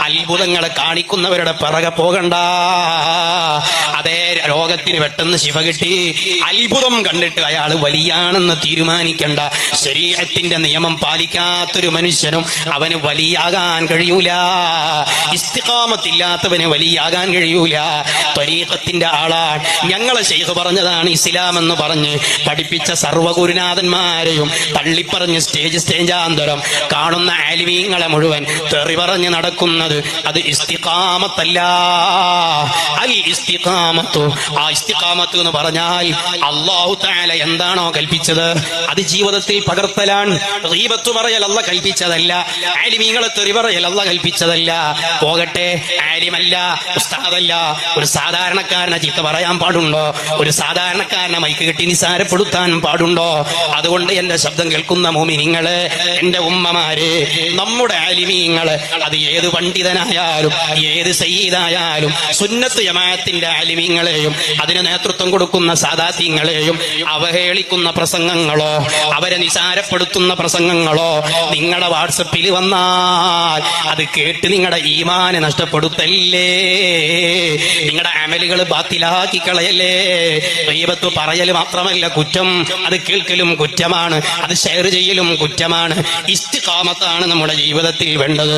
അത്ഭുതങ്ങളെ കാണിക്കുന്നവരുടെ പിറകെ പോകണ്ട. അതേ രോഗത്തിന് പെട്ടെന്ന് ശിഫ കിട്ടി, അത്ഭുതം കണ്ടിട്ട് അയാൾ വലിയാണെന്ന് തീരുമാനിക്കണ്ട. ശരീഅത്തിന്റെ നിയമം പാലിക്കാത്തൊരു മനുഷ്യനും അവന് വലിയാകാൻ കഴിയൂല. ഇസ്തിഖാമത്തില്ലാത്തവന് വലിയാകാൻ കഴിയൂല. ത്വരീഖത്തിന്റെ ആളാണ്. ഞങ്ങളെ ശൈഖ് പറഞ്ഞതാണ് ഇസ്ലാം എന്ന് പറഞ്ഞ് പഠിപ്പിച്ച സർവ്വഗുരുനാഥന്മാരെയും തള്ളിപ്പറഞ്ഞ് സ്റ്റേജാന്തരം കാണുന്ന ആലിമീങ്ങളെ മുഴുവൻ തെറി പറഞ്ഞ് നടക്കുന്നത് അത് ഇസ്തിഖാമത്തല്ല. അൽ ഇസ്തിഖാമത്തു, ആ ഇസ്തിഖാമത്ത് എന്ന് പറഞ്ഞാൽ അല്ലാഹു തആല എന്താണോ കൽപ്പിച്ചത് അത് ജീവിതത്തിൽ പകർത്തലാണ്. ഗീബത്ത് പറയൽ അല്ലാഹു കൽപ്പിച്ചതല്ല, ആലിമീങ്ങളെ തെറി പറയൽ അല്ലാഹു കൽപ്പിച്ചതല്ല. പോകട്ടെ, ആലിമല്ല, ഉസ്താദല്ല, ഒരു സാധാരണക്കാരനെ ചീത്ത പറയാൻ പാടുണ്ടോ? ഒരു സാധാരണക്കാരനെ മൈക്ക് കെട്ടി നിസാരപ്പെടുത്താൻ പാടുണ്ടോ? അതുകൊണ്ട് എന്റെ ശബ്ദം കേൾക്കുന്ന മോമിനിങ്ങള്, എന്റെ ഉമ്മമാര്, നമ്മുടെ ആലിമീങ്ങള്, അത് ഏത് പണ്ഡിതനായാലും ഏത് സയ്യിദായാലും സുന്നത്ത് ജമാഅത്തിന്റെ ആലിമീങ്ങളെയും അതിന് നേതൃത്വം കൊടുക്കുന്ന സാദാത്യങ്ങളെയും അവഹേളിക്കുന്ന പ്രസംഗങ്ങളോ അവരെ നിസാരപ്പെടുത്തുന്ന പ്രസംഗങ്ങളോ നിങ്ങളുടെ വാട്സപ്പിൽ വന്നാൽ അത് കേട്ട് നിങ്ങളുടെ ഈമാനെ നഷ്ടപ്പെടുത്തല്ലേ, നിങ്ങളുടെ അമലുകൾ ബാത്തിലാക്കി കളയല്ലേ. ഗീബത്ത് പറയൽ മാത്രമല്ല കുറ്റം, അത് കേൾക്കലും കുറ്റമാണ്, അത് ഷെയർ ചെയ്യലും കുറ്റമാണ്. ഇസ്തിഖാമത്താണ് നമ്മുടെ ജീവിതത്തിൽ വേണ്ടത്.